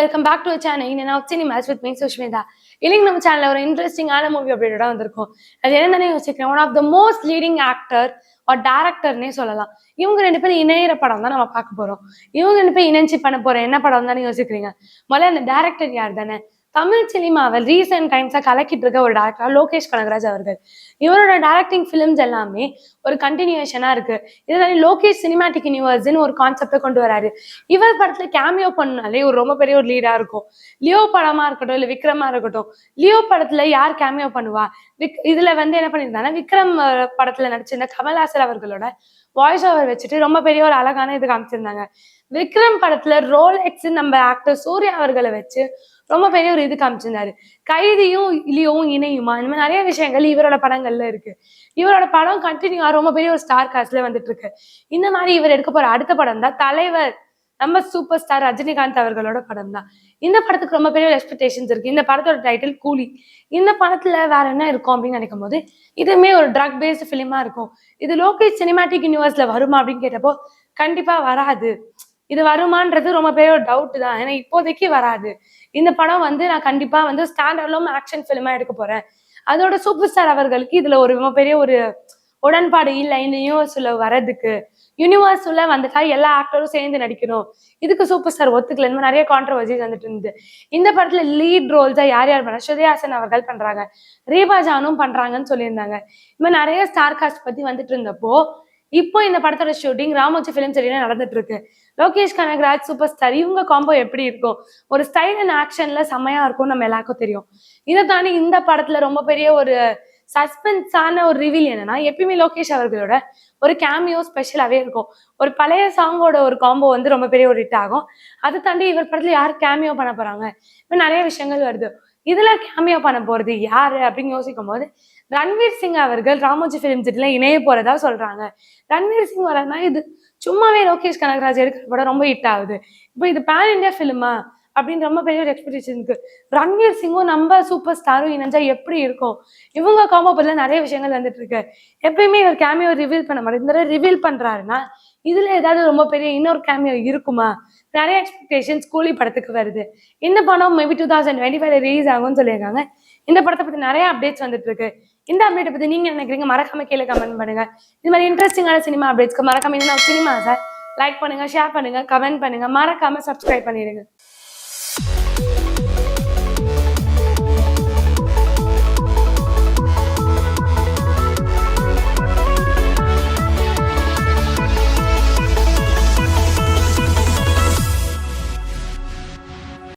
Welcome back to channel. இன்னைக்கு நான் cinemas with me Sushmita. இன்னைக்கு நம்ம சேனல்ல ஒரு இன்ட்ரெஸ்டிங்கான மூவி அப்டேட்டடா வந்திருக்கும். அது என்னன்னு யோசிக்கிறேன். One of the most leading actor or டைரக்டர்னே சொல்லலாம். இவங்க ரெண்டு பேரும் இணையிற படம் தான் நம்ம பார்க்க போறோம். இவங்க ரெண்டு பேரும் இணைஞ்சு பண்ண போற என்ன படம் தானே யோசிக்கிறீங்க. முதல்ல அந்த டைரக்டர் யார் தானே? தமிழ் சினிமாவை ரீசென்ட் டைம்ஸா கலக்கிட்டு இருக்க ஒரு டைரக்டர் லோகேஷ் கனகராஜ் அவர்கள். இவரோட டைரக்டிங் ஃபிலிம்ஸ் எல்லாமே ஒரு கண்டினியூஷனா இருக்கு. இதுல லோகேஷ் சினிமாட்டிக் யூனிவர்ஸ்னு ஒரு கான்செப்டை கொண்டு வராரு. இவர் படத்துல கேமியோ பண்ணாலே ஒரு ரொம்ப பெரிய ஒரு லீடா இருக்கும். லியோ படமா இருக்கட்டும் இல்ல விக்ரமா இருக்கட்டும், லியோ படத்துல யார் கேமியோ பண்ணுவா? இதுல என்ன பண்ணிருந்தாங்கன்னா விக்ரம் படத்துல நடிச்சிருந்த கமல்ஹாசன் அவர்களோட வாய்ஸ் ஓவர் வச்சுட்டு ரொம்ப பெரிய ஒரு அழகான இது காமிச்சிருந்தாங்க. விக்ரம் படத்துல ரோலெக்ஸ் நம்ம ஆக்டர் சூர்யா அவர்களை வச்சு ரொம்ப பெரிய ஒரு இது காமிச்சிருந்தாரு. கைதியும் லியோவும் இணையுமா, இந்த மாதிரி நிறைய விஷயங்கள் இவரோட படங்கள்ல இருக்கு. இவரோட படம் கண்டினியூவா ரொம்ப பெரிய ஒரு ஸ்டார் காஸ்ட்ல வந்துட்டு இருக்கு. இந்த மாதிரி இவர் எடுக்க போற அடுத்த படம் தான் தலைவர், நம்ம சூப்பர் ஸ்டார் ரஜினிகாந்த் அவர்களோட படம் தான். இந்த படத்துக்கு ரொம்ப பெரிய எக்ஸ்பெக்டேஷன்ஸ் இருக்கு. இந்த படத்தோட டைட்டில் கூலி. இந்த படத்துல வேற என்ன இருக்கும் அப்படின்னு நினைக்கும் போது இதுவுமே ஒரு ட்ரக் பேஸ்ட் பிலிமா இருக்கும். இது லோகேஷ் சினிமாட்டிக் யூனிவர்ஸ்ல வருமா அப்படின்னு கேட்டப்போ கண்டிப்பா வராது. இது வருமானது ரொம்ப பெரிய ஒரு டவுட் தான். ஏன்னா இப்போதைக்கு வராது. இந்த படம் நான் கண்டிப்பா ஸ்டாண்ட் அலோன் ஆக்ஷன் பிலிமா எடுக்க போறேன். அதோட சூப்பர் ஸ்டார் அவர்களுக்கு இதுல ஒரு ரொம்ப பெரிய ஒரு உடன்பாடு இல்லை இந்த யூனிவர்ஸ்ல வர்றதுக்கு. யூனிவர்ஸ்ல வந்துட்டா எல்லா ஆக்டரும் சேர்ந்து நடிக்கணும், இதுக்கு சூப்பர் ஸ்டார் ஒத்துக்கல. இந்த நிறைய கான்ட்ரவர்சிஸ் வந்துட்டு இருந்தது. இந்த படத்துல லீட் ரோல்ஸா யார் யார் பண்ணா? ஸ்ருதிஹாசன் அவர்கள் பண்றாங்க, ரீபா ஜானும் பண்றாங்கன்னு சொல்லியிருந்தாங்க. இந்த மாதிரி நிறைய ஸ்டார் காஸ்ட் பத்தி வந்துட்டு இருந்தப்போ இப்போ இந்த படத்தோட ஷூட்டிங் ராமோஜி ஃபிலிம் சிட்டில நடந்துட்டு இருக்கு. லோகேஷ் கனகராஜ் சூப்பர் ஸ்டார் இவங்க காம்போ எப்படி இருக்கும்? ஒரு ஸ்டைல் அண்ட் ஆக்ஷன்ல செம்மையா இருக்கும், நம்ம எல்லாருக்கும் தெரியும். இதை தாண்டி இந்த படத்துல ரொம்ப பெரிய ஒரு சஸ்பென்ஸான ஒரு ரிவீல் என்னன்னா, எப்பயுமே லோகேஷ் அவர்களோட ஒரு கேமியோ ஸ்பெஷலாவே இருக்கும். ஒரு பழைய சாங்கோட ஒரு காம்போ ரொம்ப பெரிய ஒரு ஹிட் ஆகும். அதை தாண்டி இவர் படத்துல யார் கேமியோ பண்ண போறாங்க, இப்போ நிறைய விஷயங்கள் வருது. இதுல கேமியோ பண்ண போறது யாரு அப்படின்னு யோசிக்கும் போது ரன்வீர் சிங் அவர்கள் ராமோஜி ஃபிலிம் சிட்டில இணைய போறதா சொல்றாங்க. ரன்வீர் சிங் வரனா இது சும்மாவே லோகேஷ் கனகராஜ் எடுக்கிற படம் ரொம்ப ஹிட் ஆகுது. இப்போ இது பேன் இண்டியா ஃபிலிமா அப்படின்னு ரொம்ப பெரிய ஒரு எக்ஸ்பெக்டேஷன் இருக்கு. ரன்வீர் சிங்கும் நம்ம சூப்பர் ஸ்டாரும் இணைஞ்சா எப்படி இருக்கும்? இவங்க காம்போ பத்தில நிறைய விஷயங்கள் வந்துட்டு இருக்கு. எப்பயுமே இவர் கேமியோ ரிவீல் பண்ண மாட்டாரு. இந்த ரிவீல் பண்றாருன்னா இதுல ஏதாவது ரொம்ப பெரிய இன்னொரு கேமியோ இருக்குமா? நிறைய எக்ஸ்பெக்டேஷன்ஸ் கூலி படத்துக்கு வருது. இந்த படம் மேபி 2025 ரிலீஸ் ஆகும்னு சொல்லியிருக்காங்க. இந்த படத்தை பத்தி நிறைய அப்டேட்ஸ் வந்துட்டு இருக்கு. இந்த அப்டேட்டை பத்தி நீங்க நினைக்கிறீங்க? மறக்காம கீழே கமெண்ட் பண்ணுங்க. இது மாதிரி இன்ட்ரெஸ்டிங்கான சினிமா அப்டேட்ஸ்க்கு மறக்காம சினிமாஸை லைக் பண்ணுங்க, ஷேர் பண்ணுங்க, கமெண்ட் பண்ணுங்க, மறக்காம சப்ஸ்கிரைப் பண்ணிடுங்க.